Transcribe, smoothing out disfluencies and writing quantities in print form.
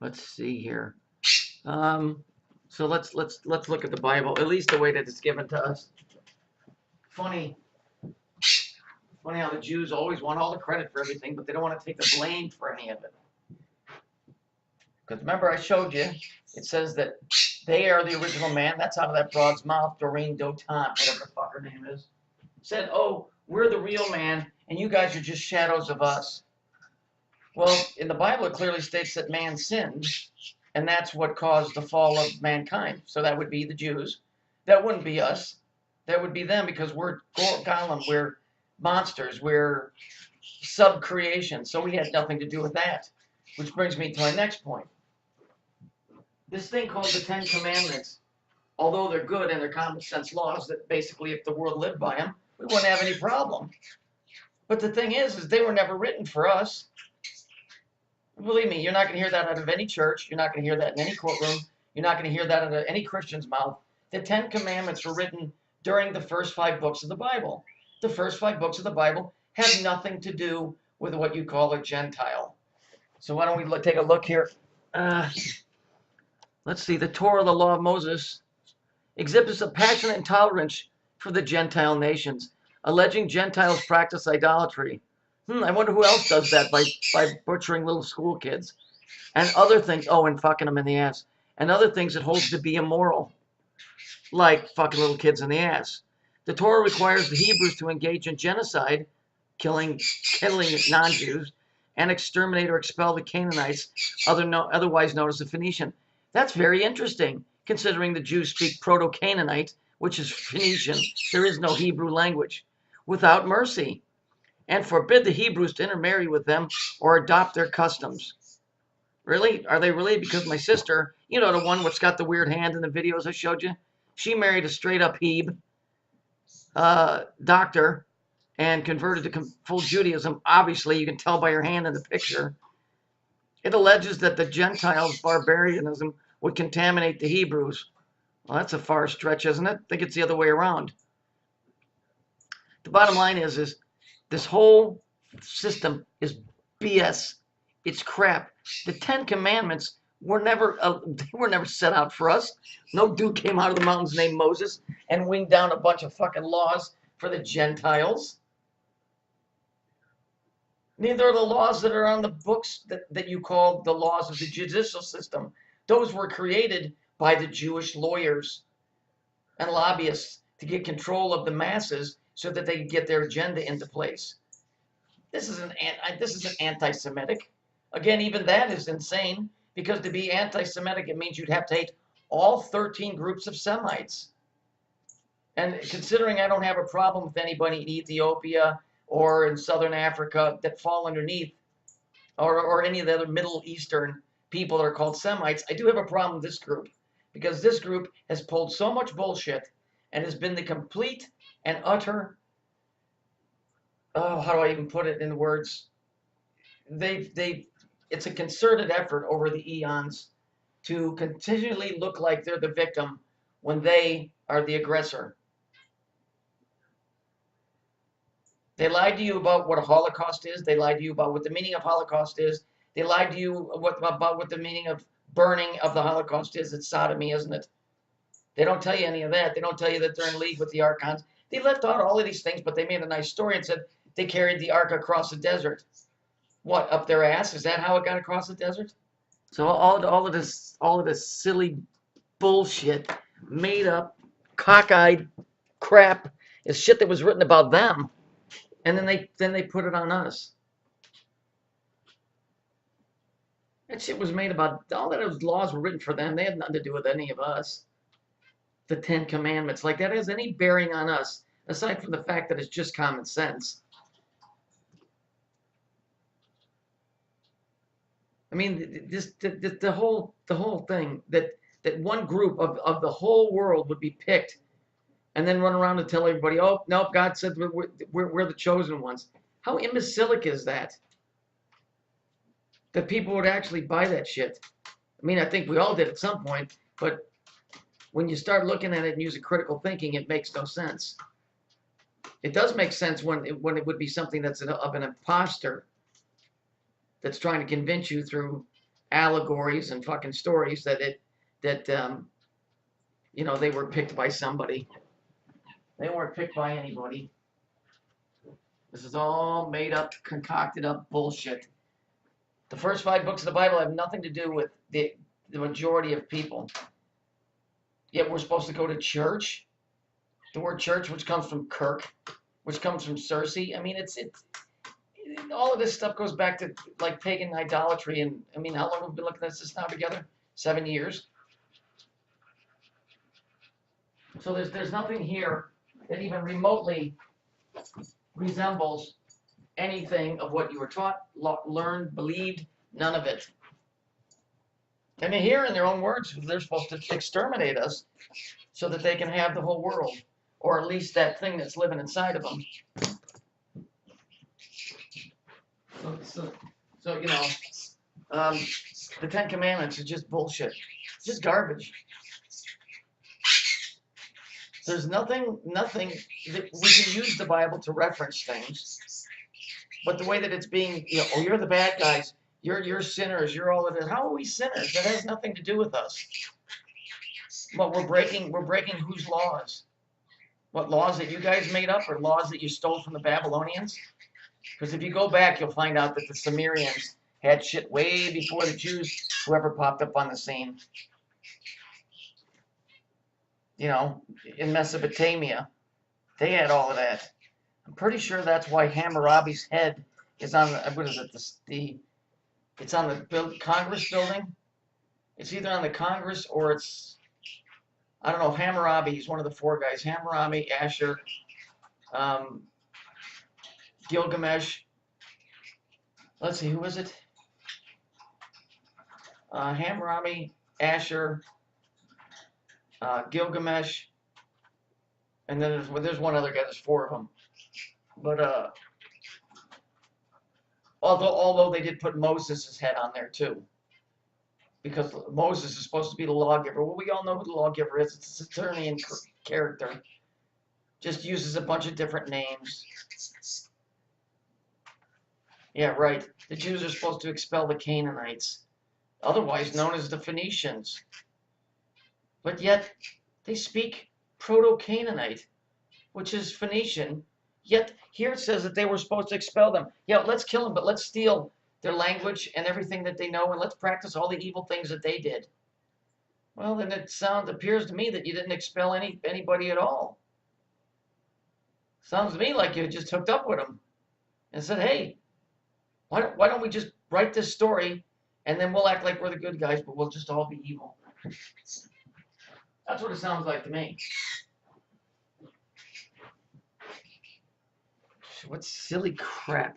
Let's see here. So let's look at the Bible, at least the way that it's given to us. Funny how the Jews always want all the credit for everything, but they don't want to take the blame for any of it. Because remember I showed you, it says that they are the original man. That's out of that broad's mouth, Doreen Dotan, whatever the fuck her name is. Said, oh, we're the real man, and you guys are just shadows of us. Well, in the Bible, it clearly states that man sinned, and that's what caused the fall of mankind. So that would be the Jews. That wouldn't be us. That would be them, because we're Gollum, we're monsters, we're sub-creation. So we had nothing to do with that. Which brings me to my next point. This thing called the Ten Commandments, although they're good and they're common sense laws that basically if the world lived by them, we wouldn't have any problem. But the thing is they were never written for us. Believe me, you're not going to hear that out of any church. You're not going to hear that in any courtroom. You're not going to hear that out of any Christian's mouth. The Ten Commandments were written during the first 5 books of the Bible. The first 5 books of the Bible have nothing to do with what you call a Gentile. So why don't we take a look here? Let's see. The Torah, the Law of Moses, exhibits a passionate intolerance for the Gentile nations, alleging Gentiles practice idolatry. I wonder who else does that by butchering little school kids and other things. Oh, and fucking them in the ass. And other things it holds to be immoral, like fucking little kids in the ass. The Torah requires the Hebrews to engage in genocide, killing non-Jews, and exterminate or expel the Canaanites, otherwise known as the Phoenician. That's very interesting, considering the Jews speak Proto-Canaanite, which is Phoenician. There is no Hebrew language. Without mercy, and forbid the Hebrews to intermarry with them or adopt their customs. Really? Are they really? Because my sister, you know, the one what's got the weird hand in the videos I showed you, she married a straight-up Heb doctor and converted to full Judaism. Obviously, you can tell by her hand in the picture. It alleges that the Gentiles' barbarianism would contaminate the Hebrews. Well, that's a far stretch, isn't it? I think it's the other way around. The bottom line is this whole system is BS. It's crap. The 10 Commandments were never set out for us. No dude came out of the mountains named Moses and winged down a bunch of fucking laws for the Gentiles. Neither are the laws that are on the books that you call the laws of the judicial system. Those were created by the Jewish lawyers and lobbyists to get control of the masses so that they could get their agenda into place. This is an anti-Semitic. Again, even that is insane, because to be anti-Semitic, it means you'd have to hate all 13 groups of Semites. And considering I don't have a problem with anybody in Ethiopia or in Southern Africa that fall underneath, or any of the other Middle Eastern people that are called Semites, I do have a problem with this group, because this group has pulled so much bullshit and has been the complete and utter, how do I even put it in words? It's a concerted effort over the eons to continually look like they're the victim when they are the aggressor. They lied to you about what a Holocaust is. They lied to you about what the meaning of Holocaust is. They lied to you about what the meaning of burning of the Holocaust is. It's sodomy, isn't it? They don't tell you any of that. They don't tell you that they're in league with the Archons. They left out all of these things, but they made a nice story and said they carried the Ark across the desert. What, up their ass? Is that how it got across the desert? So all of this silly bullshit, made up, cockeyed crap is shit that was written about them, and then they put it on us. That shit was made about, all those laws were written for them. They had nothing to do with any of us. The 10 Commandments, like that has any bearing on us, aside from the fact that it's just common sense. I mean, the whole thing that one group of the whole world would be picked, and then run around and tell everybody, oh no, God said we're the chosen ones. How imbecilic is that? That people would actually buy that shit. I mean, I think we all did at some point, but when you start looking at it and using critical thinking, it makes no sense. It does make sense when it would be something that's of an imposter that's trying to convince you through allegories and fucking stories that you know, they were picked by somebody. They weren't picked by anybody. This is all made up, concocted up bullshit. The first 5 books of the Bible have nothing to do with the majority of people. Yet we're supposed to go to church. The word church, which comes from Kirk, which comes from Circe. I mean, it's all of this stuff goes back to like pagan idolatry. And I mean, how long have we been looking at this now together? 7 years. So there's nothing here that even remotely resembles anything of what you were taught, learned, believed. None of it. And here, in their own words, they're supposed to exterminate us so that they can have the whole world, or at least that thing that's living inside of them. So you know, the 10 Commandments are just bullshit. It's just garbage. There's nothing that we can use the Bible to reference things, but the way that it's being, you know, oh, you're the bad guys, you're sinners, you're all of it. How are we sinners? That has nothing to do with us. But we're breaking whose laws? What laws that you guys made up, or laws that you stole from the Babylonians? Because if you go back, you'll find out that the Sumerians had shit way before the Jews, whoever popped up on the scene. You know, in Mesopotamia, they had all of that. I'm pretty sure that's why Hammurabi's head is on the, what is it, it's on the Congress building. It's either on the Congress or it's, I don't know, Hammurabi, he's one of the 4 guys. Hammurabi, Asher, Gilgamesh. Let's see, who is it? Hammurabi, Asher, Gilgamesh, and then there's one other guy. There's 4 of them. But although they did put Moses' head on there too, because Moses is supposed to be the lawgiver. Well, we all know who the lawgiver is. It's a Saturnian character. Just uses a bunch of different names. Yeah, right. The Jews are supposed to expel the Canaanites, otherwise known as the Phoenicians. But yet, they speak Proto-Canaanite, which is Phoenician. Yet, here it says that they were supposed to expel them. Yeah, let's kill them, but let's steal their language and everything that they know, and let's practice all the evil things that they did. Well, then it appears to me that you didn't expel anybody at all. Sounds to me like you just hooked up with them and said, hey, why don't we just write this story, and then we'll act like we're the good guys, but we'll just all be evil. That's what it sounds like to me. What silly crap.